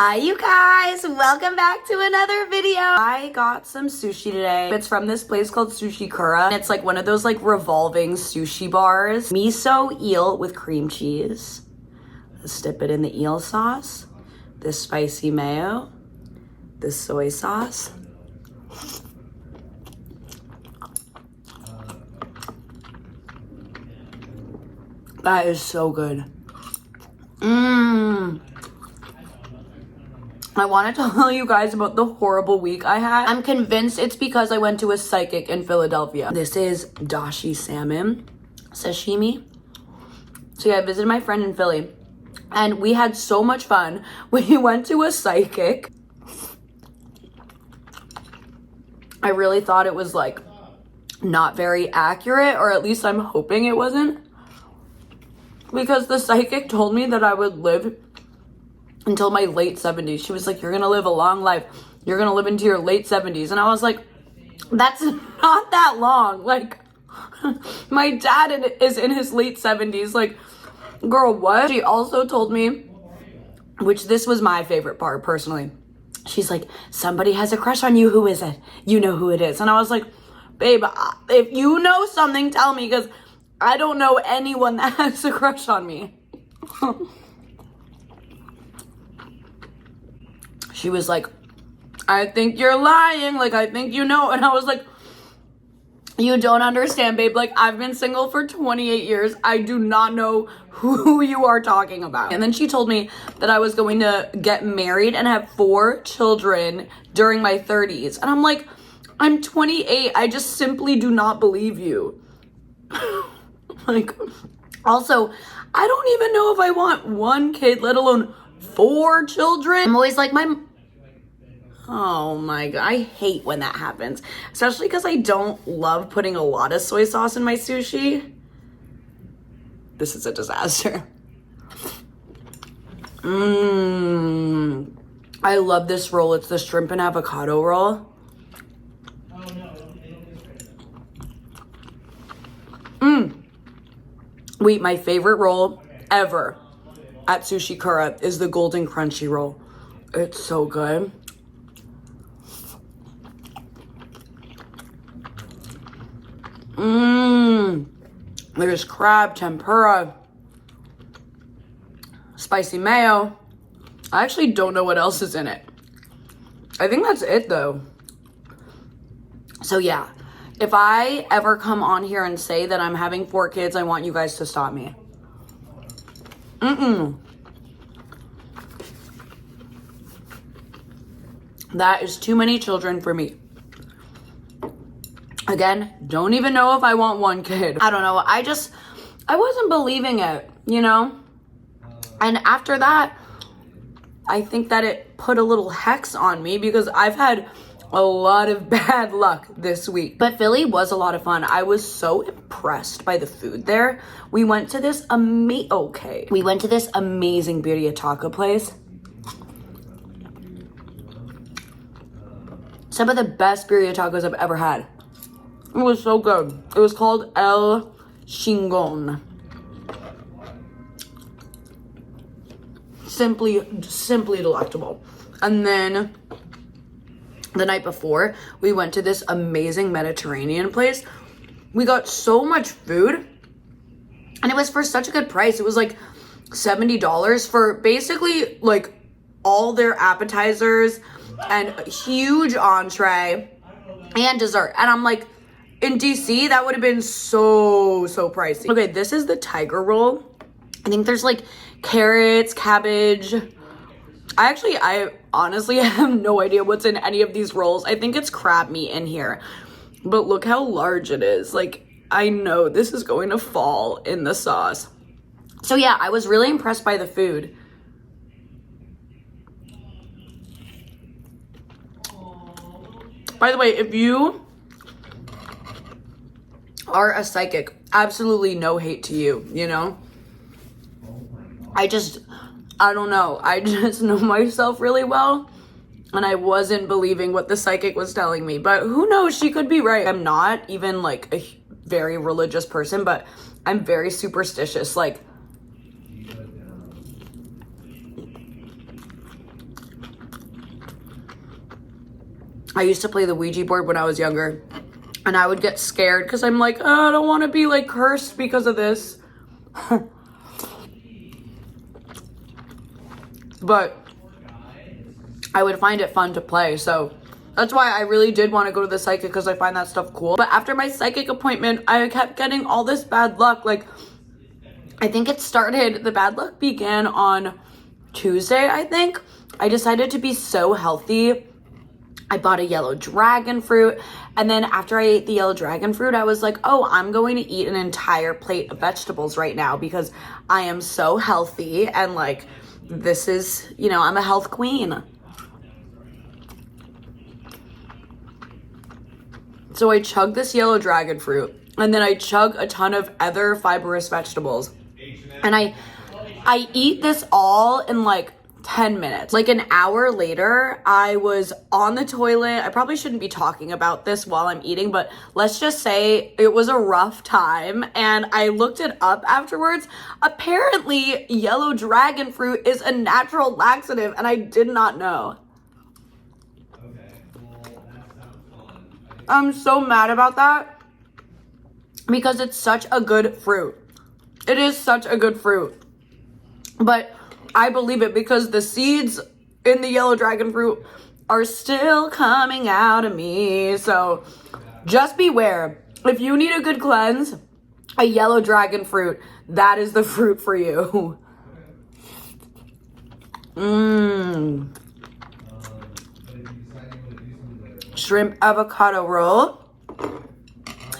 Hi you guys, welcome back to another video. I got some sushi today. It's from this place called Sushi. It's like one of those like revolving sushi bars. Miso eel with cream cheese. Let's dip it in the eel sauce. This spicy mayo. This soy sauce. That is so good. I wanted to tell you guys about the horrible week I had. I'm convinced it's because I went to a psychic in Philadelphia. This is dashi salmon sashimi. So yeah, I visited my friend in Philly and we had so much fun. We went to a psychic. I really thought it was like not very accurate, or at least I'm hoping it wasn't. Because the psychic told me that I would live until my late 70s. She was like, you're gonna live a long life. You're gonna live into your late 70s. And I was like, that's not that long. Like, my dad is in his late 70s. Like, girl, what? She also told me, which this was my favorite part personally. She's like, somebody has a crush on you. Who is it? You know who it is. And I was like, babe, if you know something, tell me, because I don't know anyone that has a crush on me. She was like, I think you're lying. Like, I think you know. And I was like, you don't understand, babe. Like, I've been single for 28 years. I do not know who you are talking about. And then she told me that I was going to get married and have 4 children during my 30s. And I'm like, I'm 28. I just simply do not believe you. Like, also, I don't even know if I want 1 kid, let alone 4 children. I'm always like, oh my God, I hate when that happens. Especially because I don't love putting a lot of soy sauce in my sushi. This is a disaster. I love this roll. It's the shrimp and avocado roll. Wait, my favorite roll ever at Sushi Kura is the golden crunchy roll. It's so good. There's crab, tempura, spicy mayo. I actually don't know what else is in it. I think that's it though. So yeah, if I ever come on here and say that I'm having 4 kids, I want you guys to stop me. That is too many children for me. Again, don't even know if I want 1 kid. I don't know. I wasn't believing it, you know? And after that, I think that it put a little hex on me because I've had a lot of bad luck this week. But Philly was a lot of fun. I was so impressed by the food there. We went to this amazing birria taco place. Some of the best birria tacos I've ever had. It was so good. It was called El Chingon. Simply delectable. And then the night before, we went to this amazing Mediterranean place. We got so much food, and it was for such a good price. It was like $70 for basically like all their appetizers and a huge entree and dessert. And I'm like, in DC, that would have been so pricey. Okay, this is the tiger roll. I think there's like carrots, cabbage. I honestly have no idea what's in any of these rolls. I think it's crab meat in here. But look how large it is. Like, I know this is going to fall in the sauce. So yeah, I was really impressed by the food. By the way, if you are a psychic, absolutely no hate to you, you know? I don't know. I just know myself really well, and I wasn't believing what the psychic was telling me. But who knows? She could be right. I'm not even like a very religious person, but I'm very superstitious. Like, I used to play the Ouija board when I was younger, and I would get scared because I'm like, oh, I don't want to be like cursed because of this. But I would find it fun to play, so that's why I really did want to go to the psychic, because I find that stuff cool. But after my psychic appointment, I kept getting all this bad luck. Like, I think the bad luck began on Tuesday, I think. I decided to be so healthy. I bought a yellow dragon fruit, and then after I ate the yellow dragon fruit, I was like, oh, I'm going to eat an entire plate of vegetables right now because I am so healthy, and like, this is, you know, I'm a health queen. So I chug this yellow dragon fruit, and then I chug a ton of other fibrous vegetables, and I eat this all in like 10 minutes. Like an hour later, I was on the toilet. I probably shouldn't be talking about this while I'm eating, but let's just say it was a rough time, and I looked it up afterwards. Apparently, yellow dragon fruit is a natural laxative, and I did not know. I'm so mad about that because it's such a good fruit. It is such a good fruit. But I believe it because the seeds in the yellow dragon fruit are still coming out of me. So just beware. If you need a good cleanse, a yellow dragon fruit, that is the fruit for you. Shrimp avocado roll.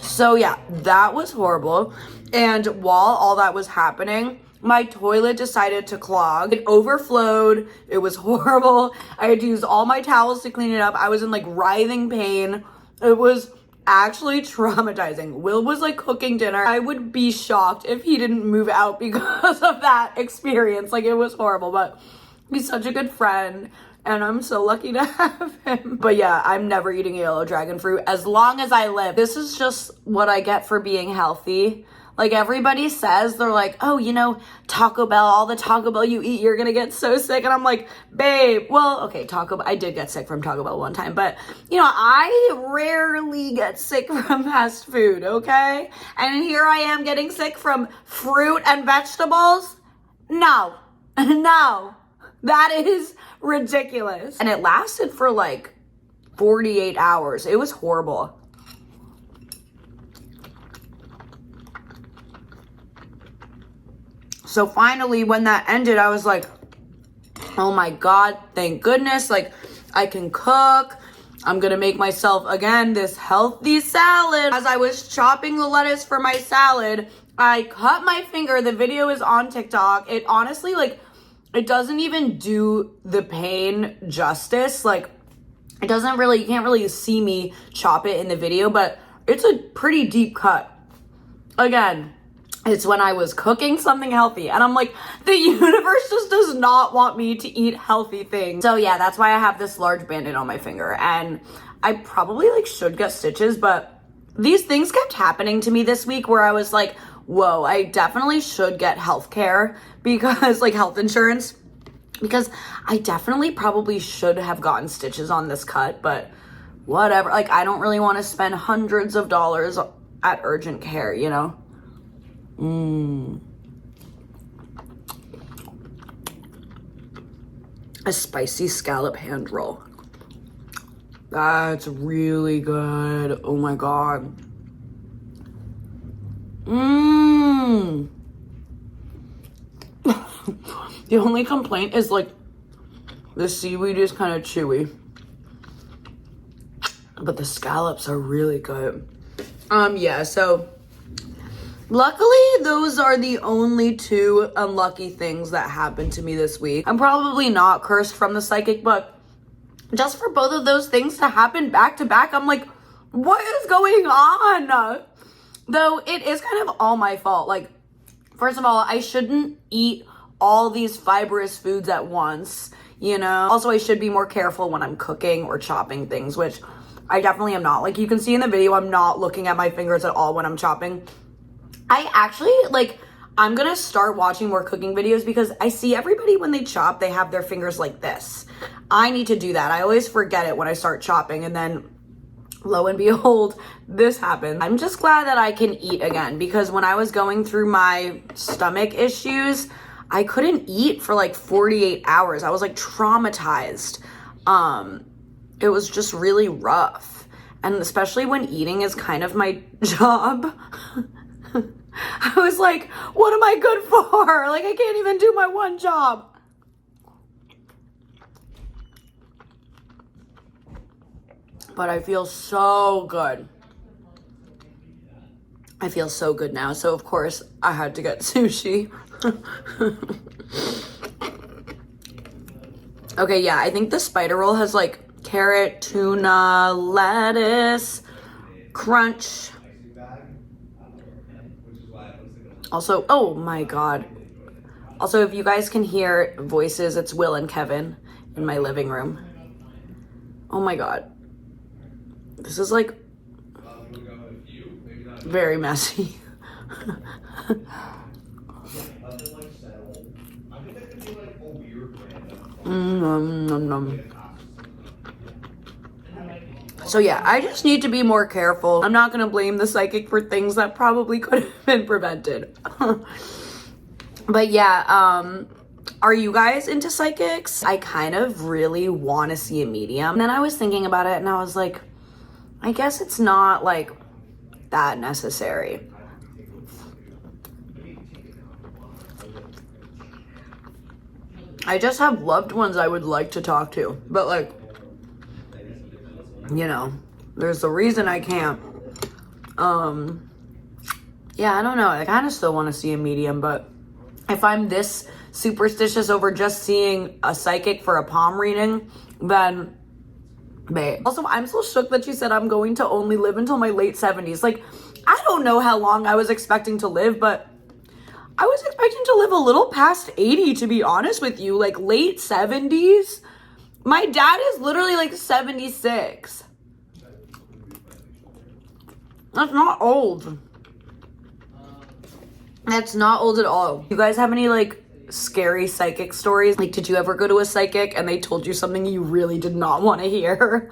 So yeah, that was horrible. And while all that was happening, my toilet decided to clog. It overflowed. It was horrible. I had to use all my towels to clean it up. I was in like writhing pain. It was actually traumatizing. Will was like cooking dinner. I would be shocked if he didn't move out because of that experience. Like, it was horrible, but he's such a good friend, and I'm so lucky to have him. But yeah, I'm never eating yellow dragon fruit as long as I live. This is just what I get for being healthy. Like, everybody says, they're like, oh, you know, Taco Bell, all the Taco Bell you eat, you're gonna get so sick. And I'm like, babe, well, okay, Taco Bell, I did get sick from Taco Bell one time, but, you know, I rarely get sick from fast food, okay? And here I am getting sick from fruit and vegetables? No, no, that is ridiculous. And it lasted for like 48 hours. It was horrible. So finally, when that ended, I was like, oh my God, thank goodness. Like, I can cook. I'm gonna make myself, again, this healthy salad. As I was chopping the lettuce for my salad, I cut my finger. The video is on TikTok. It honestly, like, it doesn't even do the pain justice. Like, it doesn't really, you can't really see me chop it in the video, but it's a pretty deep cut. Again, it's when I was cooking something healthy, and I'm like, the universe just does not want me to eat healthy things. So yeah, that's why I have this large band-aid on my finger, and I probably like should get stitches, but these things kept happening to me this week where I was like, whoa, I definitely should get healthcare, because like health insurance, because I definitely probably should have gotten stitches on this cut, but whatever. Like, I don't really want to spend hundreds of dollars at urgent care, you know? A spicy scallop hand roll. That's really good. Oh my God. The only complaint is like the seaweed is kind of chewy, but the scallops are really good. Yeah, so luckily, those are the only two unlucky things that happened to me this week. I'm probably not cursed from the psychic, but just for both of those things to happen back to back, I'm like, what is going on? Though it is kind of all my fault. Like, first of all, I shouldn't eat all these fibrous foods at once, you know? Also, I should be more careful when I'm cooking or chopping things, which I definitely am not. Like, you can see in the video, I'm not looking at my fingers at all when I'm chopping. I actually, like, I'm gonna start watching more cooking videos because I see everybody when they chop, they have their fingers like this. I need to do that. I always forget it when I start chopping, and then lo and behold, this happened. I'm just glad that I can eat again, because when I was going through my stomach issues, I couldn't eat for like 48 hours. I was like traumatized. It was just really rough. And especially when eating is kind of my job. I was like, what am I good for? Like, I can't even do my one job. But I feel so good. I feel so good now. So, of course, I had to get sushi. Okay, yeah, I think the spider roll has like carrot, tuna, lettuce, crunch. Also, oh my God. Also, if you guys can hear voices, it's Will and Kevin in my living room. Oh my God. This is like very messy. So yeah, I just need to be more careful. I'm not gonna blame the psychic for things that probably could have been prevented. But yeah, are you guys into psychics? I kind of really want to see a medium. And then I was thinking about it and I was like, I guess it's not like that necessary. I just have loved ones I would like to talk to, but like, you know, there's a reason I can't. Yeah, I don't know. I kind of still want to see a medium, but if I'm this superstitious over just seeing a psychic for a palm reading, then babe. Also, I'm so shook that you said I'm going to only live until my late 70s. Like, I don't know how long I was expecting to live, but I was expecting to live a little past 80, to be honest with you. Like, late 70s. My dad is literally like 76. That's not old. That's not old at all. You guys have any like scary psychic stories? Like, did you ever go to a psychic and they told you something you really did not want to hear?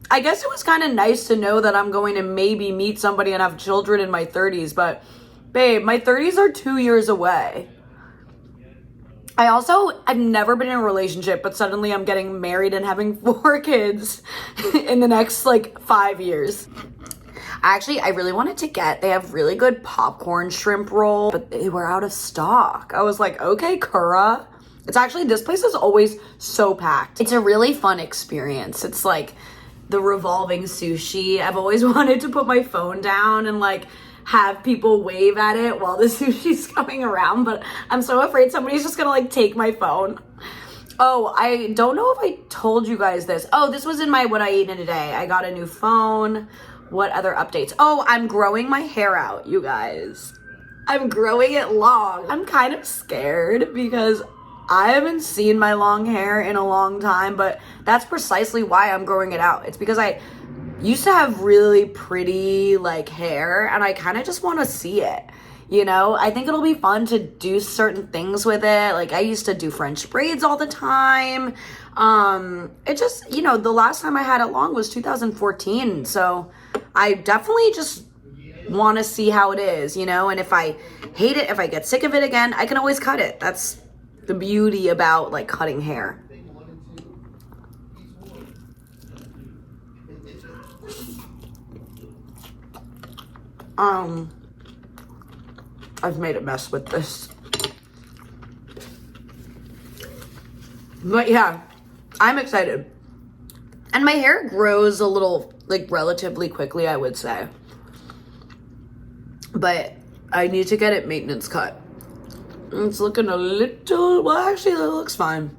I guess it was kind of nice to know that I'm going to maybe meet somebody and have children in my 30s, but babe, my 30s are 2 years away. I've never been in a relationship, but suddenly I'm getting married and having 4 kids in the next like 5 years. Actually, I really wanted to they have really good popcorn shrimp roll, but they were out of stock. I was like, okay, Kura. This place is always so packed. It's a really fun experience. It's like the revolving sushi. I've always wanted to put my phone down and like have people wave at it while the sushi's going around, but I'm so afraid somebody's just gonna like take my phone. Oh, I don't know if I told you guys this. Oh, this was in my what I ate in a day. I got a new phone. What other updates? Oh, I'm growing my hair out, you guys. I'm growing it long. I'm kind of scared because I haven't seen my long hair in a long time, but that's precisely why I'm growing it out. It's because I used to have really pretty like hair and I kind of just want to see it. You know, I think it'll be fun to do certain things with it. Like, I used to do French braids all the time. It just, you know, the last time I had it long was 2014. So I definitely just want to see how it is, you know, and if I hate it, if I get sick of it again, I can always cut it. That's the beauty about like cutting hair. I've made a mess with this. But yeah, I'm excited. And my hair grows a little, like, relatively quickly, I would say. But I need to get it maintenance cut. It's looking a little, well, actually, it looks fine.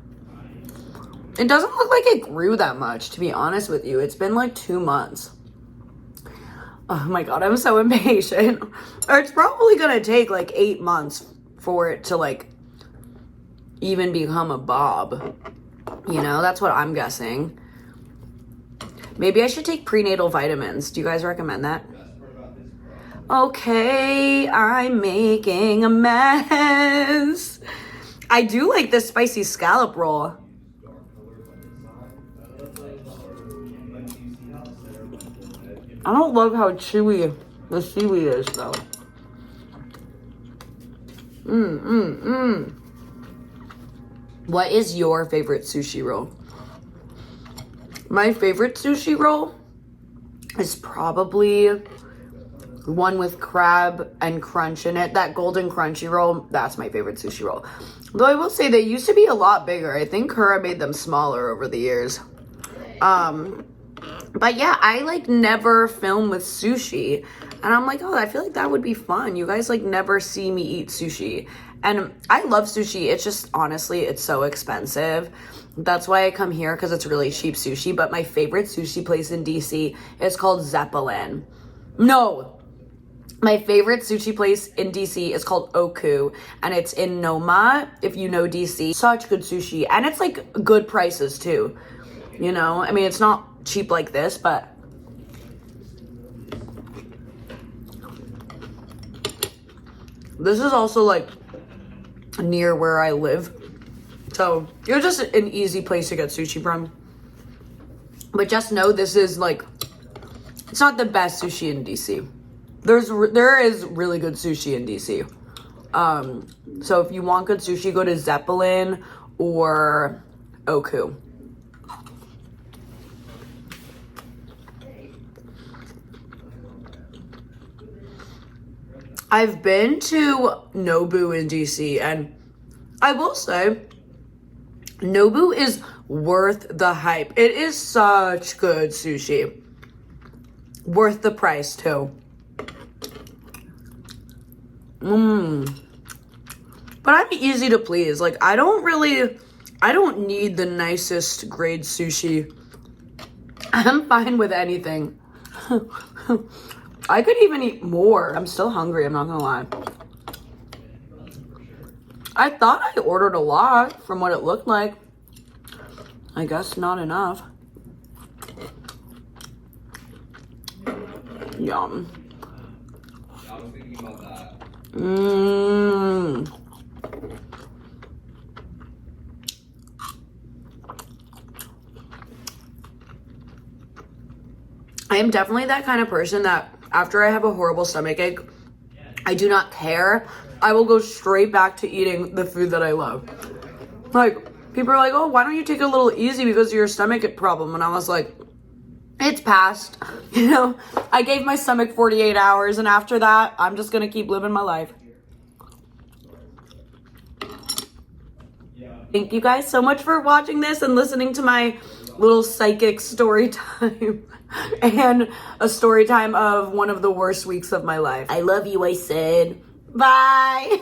It doesn't look like it grew that much, to be honest with you. It's been like 2 months. Oh my God, I'm so impatient. Or it's probably gonna take like 8 months for it to like even become a bob. You know, that's what I'm guessing. Maybe I should take prenatal vitamins. Do you guys recommend that? Okay, I'm making a mess. I do like this spicy scallop roll. I don't love how chewy the seaweed is though. What is your favorite sushi roll? My favorite sushi roll is probably one with crab and crunch in it. That golden crunchy roll, that's my favorite sushi roll. Though I will say they used to be a lot bigger. I think Kura made them smaller over the years. But yeah, I like never film with sushi. And I'm like, oh, I feel like that would be fun. You guys like never see me eat sushi. And I love sushi. It's just, honestly, it's so expensive. That's why I come here, because it's really cheap sushi. But my favorite sushi place in DC is called Zeppelin. No, my favorite sushi place in DC is called Oku, and it's in Noma, if you know DC. Such good sushi, and it's like good prices too. You know, I mean, it's not cheap like this, but this is also like near where I live. So it's just an easy place to get sushi from. But just know this is like, it's not the best sushi in DC. There is really good sushi in DC. So if you want good sushi, go to Zeppelin or Oku. I've been to Nobu in DC, and I will say Nobu is worth the hype. It is such good sushi. Worth the price too. But I'm easy to please. Like, I don't need the nicest grade sushi. I'm fine with anything. I could even eat more. I'm still hungry, I'm not gonna lie. I thought I ordered a lot from what it looked like. I guess not enough. Yum. I was thinking about that. I am definitely that kind of person that after I have a horrible stomachache, I do not care. I will go straight back to eating the food that I love. Like, people are like, oh, why don't you take it a little easy because of your stomach problem? And I was like, it's past. You know, I gave my stomach 48 hours, and after that, I'm just gonna keep living my life. Thank you guys so much for watching this and listening to my little psychic story time and a story time of one of the worst weeks of my life. I love you, I said. Bye.